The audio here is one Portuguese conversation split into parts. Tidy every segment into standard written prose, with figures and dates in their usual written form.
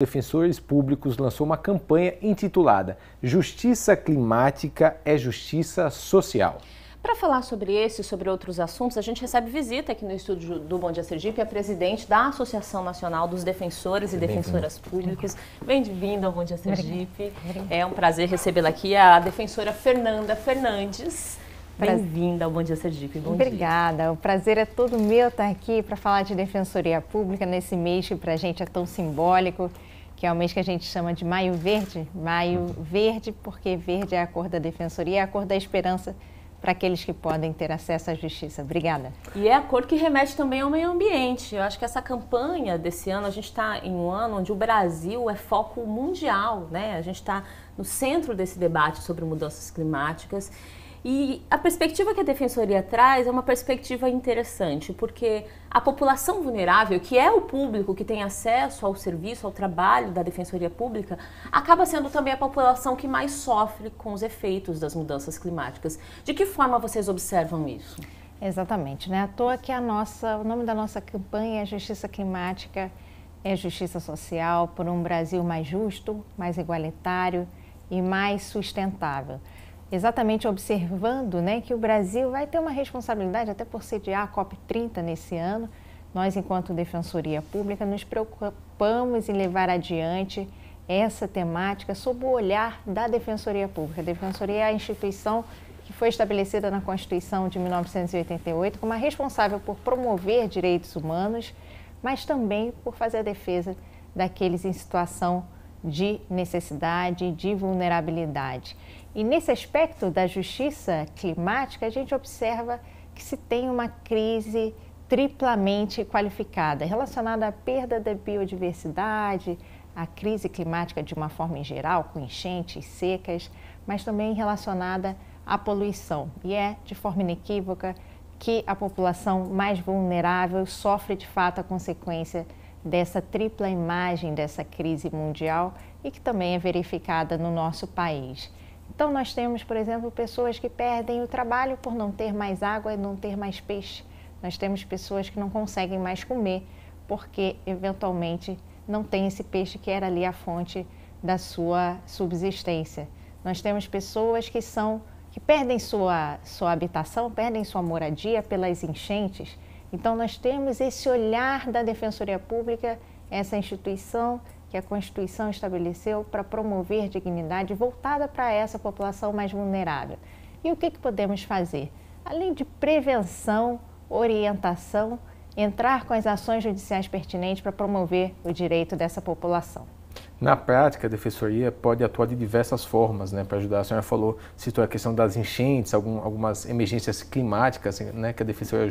Defensores Públicos lançou uma campanha intitulada Justiça Climática é Justiça Social. Para falar sobre esse e sobre outros assuntos, a gente recebe visita aqui no estúdio do Bom Dia Sergipe a presidente da Associação Nacional dos Defensores e Defensoras Públicas. Bem-vinda ao Bom Dia Sergipe. É um prazer recebê-la aqui, a defensora Fernanda Fernandes. Bem-vinda ao Bom Dia Sergipe. Bom Obrigada. Dia. O prazer é todo meu estar aqui para falar de Defensoria Pública nesse mês que para a gente é tão simbólico, que é o mês que a gente chama de Maio Verde. Maio Verde porque verde é a cor da Defensoria, é a cor da esperança para aqueles que podem ter acesso à justiça. Obrigada. E é a cor que remete também ao meio ambiente. Eu acho que essa campanha desse ano, a gente está em um ano onde o Brasil é foco mundial, né? A gente está no centro desse debate sobre mudanças climáticas. E a perspectiva que a Defensoria traz é uma perspectiva interessante, porque a população vulnerável, que é o público que tem acesso ao serviço, ao trabalho da Defensoria Pública, acaba sendo também a população que mais sofre com os efeitos das mudanças climáticas. De que forma vocês observam isso? Exatamente, né? À toa que o nome da nossa campanha é Justiça Climática é Justiça Social por um Brasil mais justo, mais igualitário e mais sustentável. Exatamente observando, né, que o Brasil vai ter uma responsabilidade até por sediar a COP30 nesse ano. Nós, enquanto Defensoria Pública, nos preocupamos em levar adiante essa temática sob o olhar da Defensoria Pública. A Defensoria é a instituição que foi estabelecida na Constituição de 1988 como a responsável por promover direitos humanos, mas também por fazer a defesa daqueles em situação de necessidade, de vulnerabilidade. E nesse aspecto da justiça climática, a gente observa que se tem uma crise triplamente qualificada, relacionada à perda da biodiversidade, à crise climática de uma forma em geral, com enchentes, secas, mas também relacionada à poluição. E é de forma inequívoca que a população mais vulnerável sofre de fato a consequência dessa tripla imagem dessa crise mundial e que também é verificada no nosso país. Então nós temos, por exemplo, pessoas que perdem o trabalho por não ter mais água e não ter mais peixe. Nós temos pessoas que não conseguem mais comer porque eventualmente não tem esse peixe que era ali a fonte da sua subsistência. Nós temos pessoas que perdem sua habitação, perdem sua moradia pelas enchentes. Então nós temos esse olhar da Defensoria Pública, essa instituição que a Constituição estabeleceu para promover dignidade voltada para essa população mais vulnerável. E o que podemos fazer? Além de prevenção, orientação, entrar com as ações judiciais pertinentes para promover o direito dessa população. Na prática, a Defensoria pode atuar de diversas formas, né, para ajudar. A senhora citou a questão das enchentes, algumas emergências climáticas, né, que a Defensoria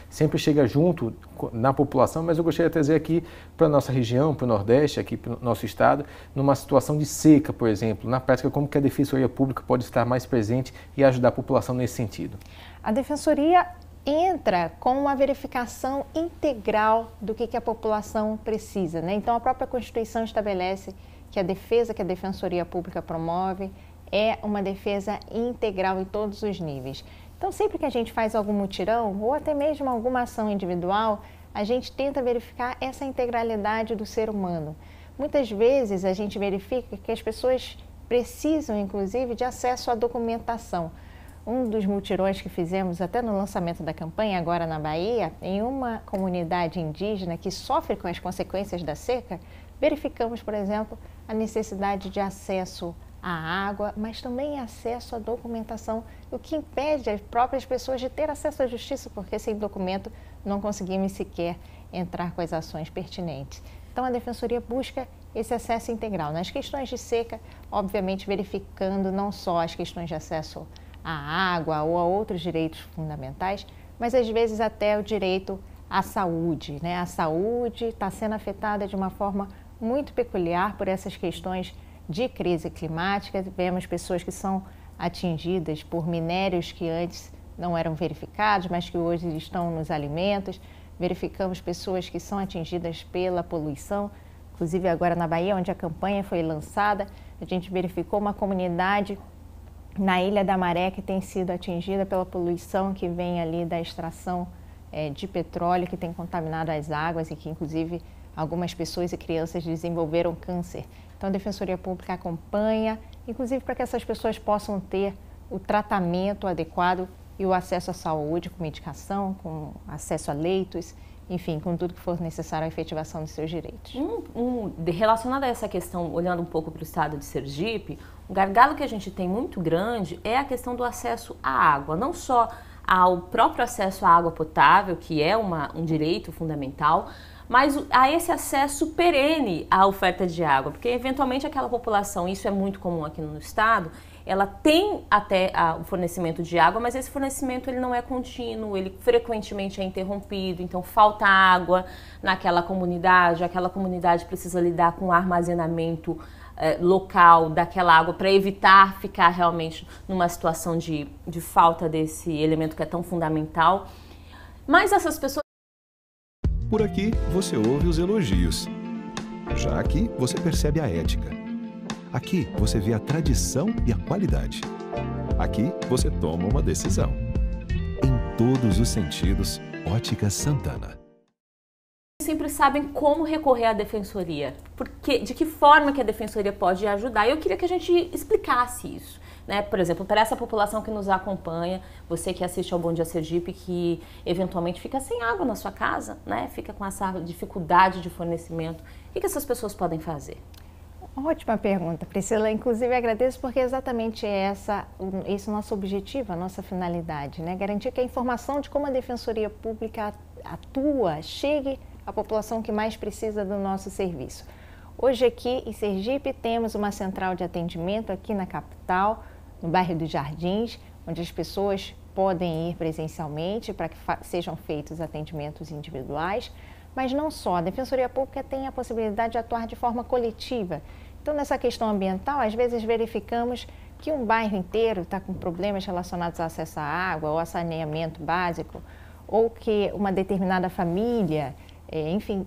sempre chega junto na população, mas eu gostaria de trazer aqui para a nossa região, para o Nordeste, aqui para o nosso estado, numa situação de seca, por exemplo. Na prática, como que a Defensoria Pública pode estar mais presente e ajudar a população nesse sentido? A Defensoria entra com uma verificação integral do que a população precisa, né? Então, a própria Constituição estabelece que a defesa que a Defensoria Pública promove é uma defesa integral em todos os níveis. Então, sempre que a gente faz algum mutirão ou até mesmo alguma ação individual, a gente tenta verificar essa integralidade do ser humano. Muitas vezes a gente verifica que as pessoas precisam, inclusive, de acesso à documentação. Um dos mutirões que fizemos até no lançamento da campanha, agora na Bahia, em uma comunidade indígena que sofre com as consequências da seca, verificamos, por exemplo, a necessidade de acesso à água, mas também acesso à documentação, o que impede as próprias pessoas de ter acesso à justiça, porque sem documento não conseguimos sequer entrar com as ações pertinentes. Então, a Defensoria busca esse acesso integral. Nas questões de seca, obviamente verificando não só as questões de acesso à água ou a outros direitos fundamentais, mas às vezes até o direito à saúde, né? A saúde está sendo afetada de uma forma muito peculiar por essas questões de crise climática. Vemos pessoas que são atingidas por minérios que antes não eram verificados, mas que hoje estão nos alimentos. Verificamos pessoas que são atingidas pela poluição, inclusive agora na Bahia, onde a campanha foi lançada, a gente verificou uma comunidade na Ilha da Maré, que tem sido atingida pela poluição que vem ali da extração de petróleo, que tem contaminado as águas e que inclusive algumas pessoas e crianças desenvolveram câncer. Então a Defensoria Pública acompanha, inclusive para que essas pessoas possam ter o tratamento adequado e o acesso à saúde, com medicação, com acesso a leitos, enfim, com tudo que for necessário à efetivação dos seus direitos. Relacionado a essa questão, olhando um pouco para o estado de Sergipe, um gargalo que a gente tem muito grande é a questão do acesso à água, não só ao próprio acesso à água potável, que é um direito fundamental, mas a esse acesso perene à oferta de água, porque eventualmente aquela população, isso é muito comum aqui no estado, ela tem até o fornecimento de água, mas esse fornecimento ele não é contínuo, ele frequentemente é interrompido, então falta água naquela comunidade, aquela comunidade precisa lidar com o armazenamento local daquela água para evitar ficar realmente numa situação de falta desse elemento que é tão fundamental. Mas essas pessoas... Por aqui você ouve os elogios. Já aqui você percebe a ética. Aqui você vê a tradição e a qualidade. Aqui você toma uma decisão. Em todos os sentidos, Óticas Santana. Sempre sabem como recorrer à defensoria, de que forma que a defensoria pode ajudar. Eu queria que a gente explicasse isso, né? Por exemplo, para essa população que nos acompanha, você que assiste ao Bom Dia Sergipe, que eventualmente fica sem água na sua casa, né? Fica com essa dificuldade de fornecimento. O que essas pessoas podem fazer? Ótima pergunta, Priscila. Inclusive, agradeço porque é exatamente esse é o nosso objetivo, a nossa finalidade, né? Garantir que a informação de como a Defensoria Pública atua chegue à população que mais precisa do nosso serviço. Hoje aqui em Sergipe temos uma central de atendimento aqui na capital, no bairro dos Jardins, onde as pessoas podem ir presencialmente para que sejam feitos atendimentos individuais. Mas não só, a Defensoria Pública tem a possibilidade de atuar de forma coletiva. Então, nessa questão ambiental, às vezes verificamos que um bairro inteiro está com problemas relacionados ao acesso à água ou a saneamento básico, ou que uma determinada família, enfim,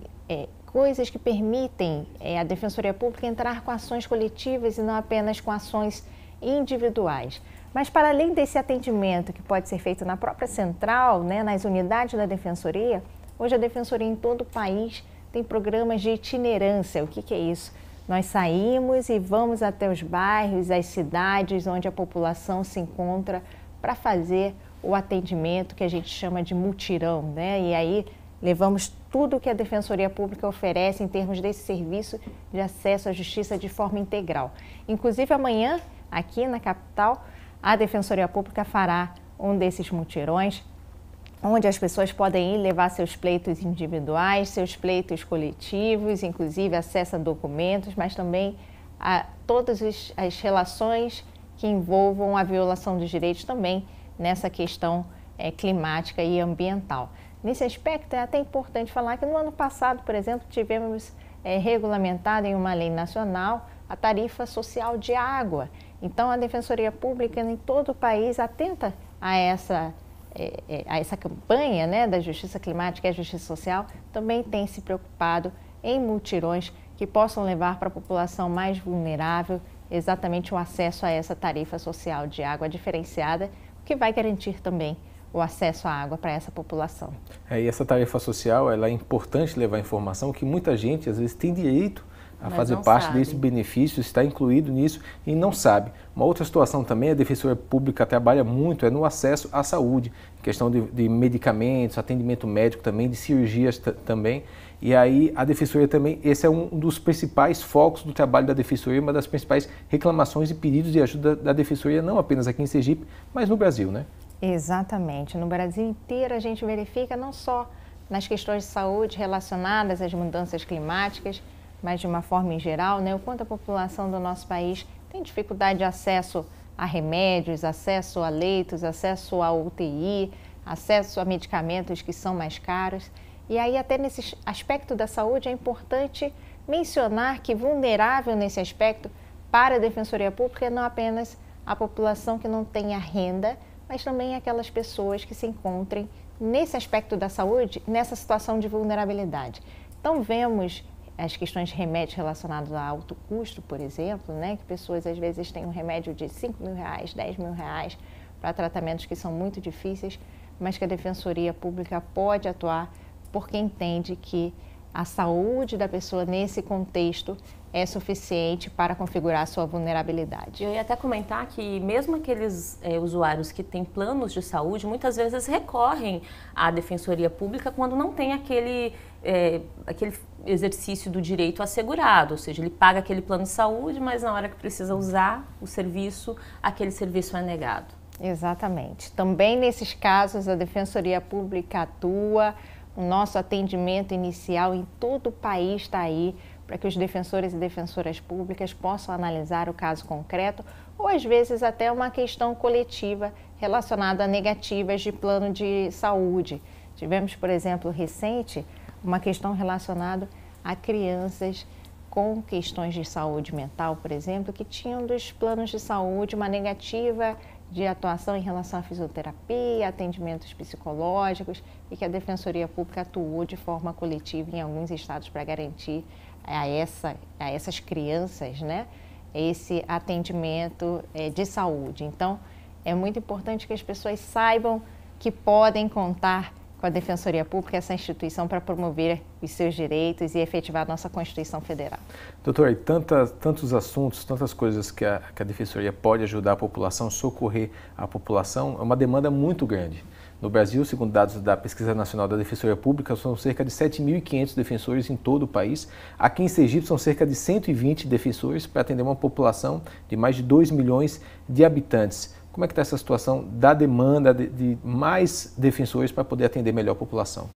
coisas que permitem a Defensoria Pública entrar com ações coletivas e não apenas com ações individuais. Mas para além desse atendimento que pode ser feito na própria central, né, nas unidades da Defensoria, hoje a Defensoria em todo o país tem programas de itinerância. O que é isso? Nós saímos e vamos até os bairros, as cidades onde a população se encontra para fazer o atendimento que a gente chama de mutirão, né? E aí levamos tudo que a Defensoria Pública oferece em termos desse serviço de acesso à justiça de forma integral. Inclusive amanhã, aqui na capital, a Defensoria Pública fará um desses mutirões, onde as pessoas podem ir levar seus pleitos individuais, seus pleitos coletivos, inclusive acesso a documentos, mas também a todas as relações que envolvam a violação dos direitos também nessa questão climática e ambiental. Nesse aspecto, é até importante falar que no ano passado, por exemplo, tivemos regulamentada em uma lei nacional a tarifa social de água. Então, a Defensoria Pública em todo o país atenta a essa campanha, né, da justiça climática e a justiça social, também tem se preocupado em mutirões que possam levar para a população mais vulnerável exatamente o acesso a essa tarifa social de água diferenciada, o que vai garantir também o acesso à água para essa população. E essa tarifa social, ela é importante levar informação que muita gente às vezes tem direito a fazer parte desse benefício, está incluído nisso e não sabe. Uma outra situação também, a Defensoria Pública trabalha muito no acesso à saúde, questão de medicamentos, atendimento médico também, de cirurgias também. E aí a Defensoria também, esse é um dos principais focos do trabalho da Defensoria, uma das principais reclamações e pedidos de ajuda da Defensoria, não apenas aqui em Sergipe, mas no Brasil, né? Exatamente. No Brasil inteiro a gente verifica não só nas questões de saúde relacionadas às mudanças climáticas, mas de uma forma em geral, né, o quanto a população do nosso país tem dificuldade de acesso a remédios, acesso a leitos, acesso a UTI, acesso a medicamentos que são mais caros. E aí até nesse aspecto da saúde é importante mencionar que vulnerável nesse aspecto para a Defensoria Pública é não apenas a população que não tenha renda, mas também aquelas pessoas que se encontrem nesse aspecto da saúde, nessa situação de vulnerabilidade. Então vemos as questões de remédios relacionados a alto custo, por exemplo, né, que pessoas às vezes têm um remédio de R$5.000, R$10.000 para tratamentos que são muito difíceis, mas que a Defensoria Pública pode atuar porque entende que a saúde da pessoa nesse contexto é suficiente para configurar a sua vulnerabilidade. Eu ia até comentar que mesmo aqueles usuários que têm planos de saúde, muitas vezes recorrem à Defensoria Pública quando não tem aquele exercício do direito assegurado, ou seja, ele paga aquele plano de saúde, mas na hora que precisa usar o serviço, aquele serviço é negado. Exatamente. Também nesses casos a Defensoria Pública atua, o nosso atendimento inicial em todo o país está aí para que os defensores e defensoras públicas possam analisar o caso concreto ou às vezes até uma questão coletiva relacionada a negativas de plano de saúde. Tivemos, por exemplo, recente, uma questão relacionada a crianças com questões de saúde mental, por exemplo, que tinham dos planos de saúde uma negativa de atuação em relação à fisioterapia, atendimentos psicológicos e que a Defensoria Pública atuou de forma coletiva em alguns estados para garantir a essas crianças, né, esse atendimento de saúde. Então, é muito importante que as pessoas saibam que podem contar com a Defensoria Pública, essa instituição, para promover os seus direitos e efetivar a nossa Constituição Federal. Doutor, e tantos assuntos, tantas coisas que a Defensoria pode ajudar a população, socorrer a população, é uma demanda muito grande. No Brasil, segundo dados da Pesquisa Nacional da Defensoria Pública, são cerca de 7.500 defensores em todo o país. Aqui em Sergipe são cerca de 120 defensores para atender uma população de mais de 2 milhões de habitantes. Como é que está essa situação da demanda de mais defensores para poder atender melhor a população?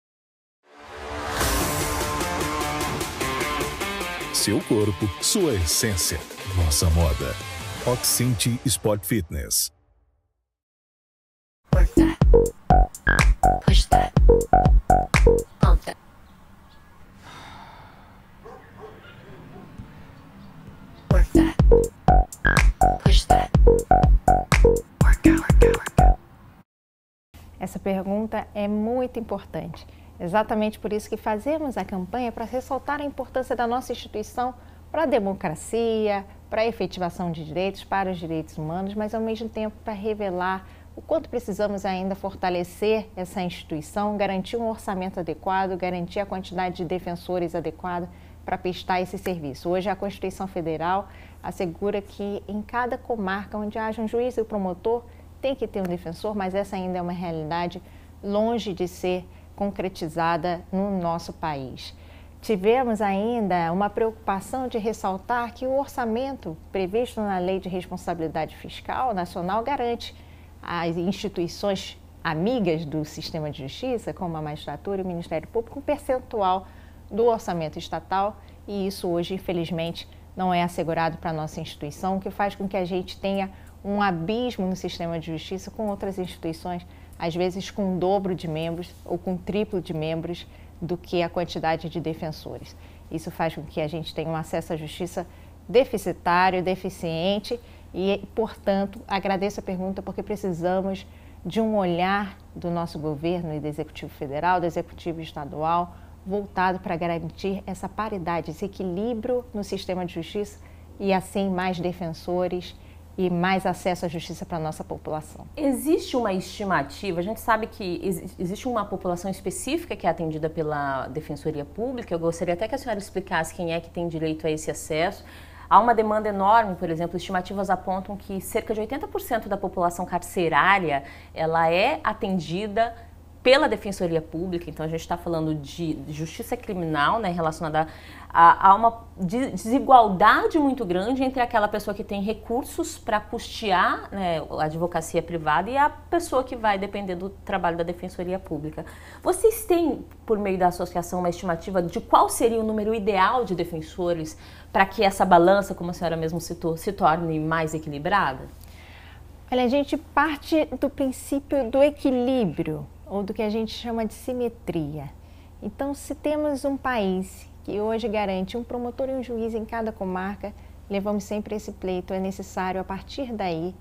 Seu corpo, sua essência, nossa moda. Oxinte Sport Fitness. Work that. Push that. Pump that. Work that. Push that. Work out, work out, work out. Essa pergunta é muito importante. Exatamente por isso que fazemos a campanha para ressaltar a importância da nossa instituição para a democracia, para a efetivação de direitos, para os direitos humanos, mas ao mesmo tempo para revelar o quanto precisamos ainda fortalecer essa instituição, garantir um orçamento adequado, garantir a quantidade de defensores adequada para prestar esse serviço. Hoje a Constituição Federal assegura que em cada comarca onde haja um juiz e um promotor tem que ter um defensor, mas essa ainda é uma realidade longe de ser concretizada no nosso país. Tivemos ainda uma preocupação de ressaltar que o orçamento previsto na Lei de Responsabilidade Fiscal Nacional garante às instituições amigas do sistema de justiça, como a magistratura e o Ministério Público, um percentual do orçamento estatal, e isso hoje, infelizmente, não é assegurado para a nossa instituição, o que faz com que a gente tenha um abismo no sistema de justiça com outras instituições, às vezes com o dobro de membros ou com o triplo de membros do que a quantidade de defensores. Isso faz com que a gente tenha um acesso à justiça deficitário, deficiente e, portanto, agradeço a pergunta porque precisamos de um olhar do nosso governo e do Executivo Federal, do Executivo Estadual, voltado para garantir essa paridade, esse equilíbrio no sistema de justiça e, assim, mais defensores e mais acesso à justiça para a nossa população. Existe uma estimativa, a gente sabe que existe uma população específica que é atendida pela Defensoria Pública, eu gostaria até que a senhora explicasse quem é que tem direito a esse acesso. Há uma demanda enorme, por exemplo, estimativas apontam que cerca de 80% da população carcerária ela é atendida pela Defensoria Pública, então a gente está falando de justiça criminal, né, relacionada a uma desigualdade muito grande entre aquela pessoa que tem recursos para custear, né, a advocacia privada e a pessoa que vai depender do trabalho da Defensoria Pública. Vocês têm, por meio da associação, uma estimativa de qual seria o número ideal de defensores para que essa balança, como a senhora mesmo citou, se torne mais equilibrada? Olha, a gente parte do princípio do equilíbrio, ou do que a gente chama de simetria. Então, se temos um país que hoje garante um promotor e um juiz em cada comarca, levamos sempre esse pleito, é necessário, a partir daí,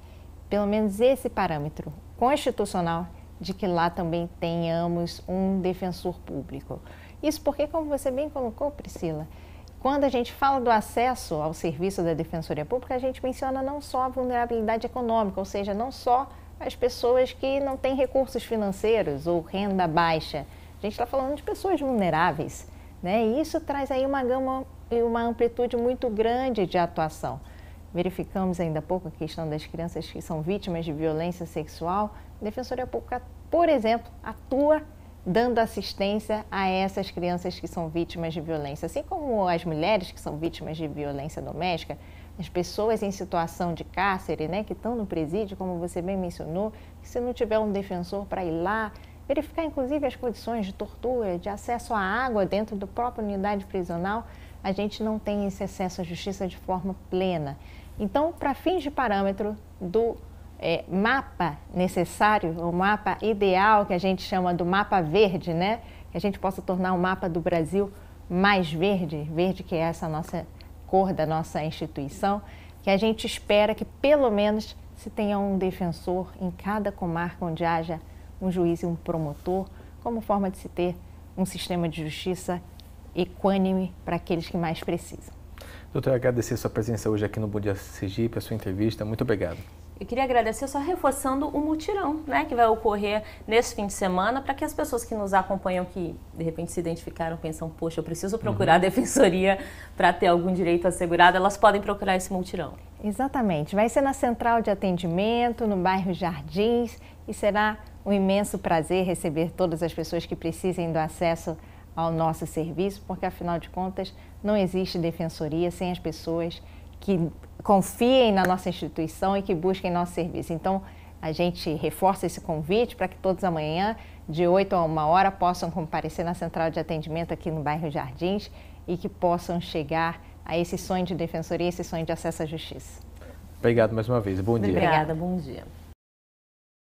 pelo menos esse parâmetro constitucional, de que lá também tenhamos um defensor público. Isso porque, como você bem colocou, Priscila, quando a gente fala do acesso ao serviço da Defensoria Pública, a gente menciona não só a vulnerabilidade econômica, ou seja, não só as pessoas que não têm recursos financeiros ou renda baixa. A gente está falando de pessoas vulneráveis, né? E isso traz aí uma gama e uma amplitude muito grande de atuação. Verificamos ainda há pouco a questão das crianças que são vítimas de violência sexual. A Defensoria Pública, por exemplo, atua dando assistência a essas crianças que são vítimas de violência, assim como as mulheres que são vítimas de violência doméstica, as pessoas em situação de cárcere, né, que estão no presídio, como você bem mencionou, que se não tiver um defensor para ir lá, verificar inclusive as condições de tortura, de acesso à água dentro da própria unidade prisional, a gente não tem esse acesso à justiça de forma plena. Então, para fins de parâmetro do mapa necessário, o mapa ideal que a gente chama do mapa verde, né? Que a gente possa tornar o mapa do Brasil mais verde, verde que é essa nossa cor da nossa instituição, que a gente espera que pelo menos se tenha um defensor em cada comarca onde haja um juiz e um promotor, como forma de se ter um sistema de justiça equânime para aqueles que mais precisam. Doutora, agradecer a sua presença hoje aqui no Bom Dia Sergipe, a sua entrevista. Muito obrigado. Eu queria agradecer só reforçando o mutirão, né, que vai ocorrer nesse fim de semana, para que as pessoas que nos acompanham, que de repente se identificaram, pensam, poxa, eu preciso procurar a defensoria para ter algum direito assegurado, elas podem procurar esse mutirão. Exatamente. Vai ser na central de atendimento, no bairro Jardins, e será um imenso prazer receber todas as pessoas que precisem do acesso ao nosso serviço, porque afinal de contas não existe defensoria sem as pessoas que confiem na nossa instituição e que busquem nosso serviço. Então, a gente reforça esse convite para que todos amanhã, de 8 a 1 hora, possam comparecer na central de atendimento aqui no bairro Jardins e que possam chegar a esse sonho de defensoria, esse sonho de acesso à justiça. Obrigado mais uma vez. Bom dia. Obrigada, bom dia.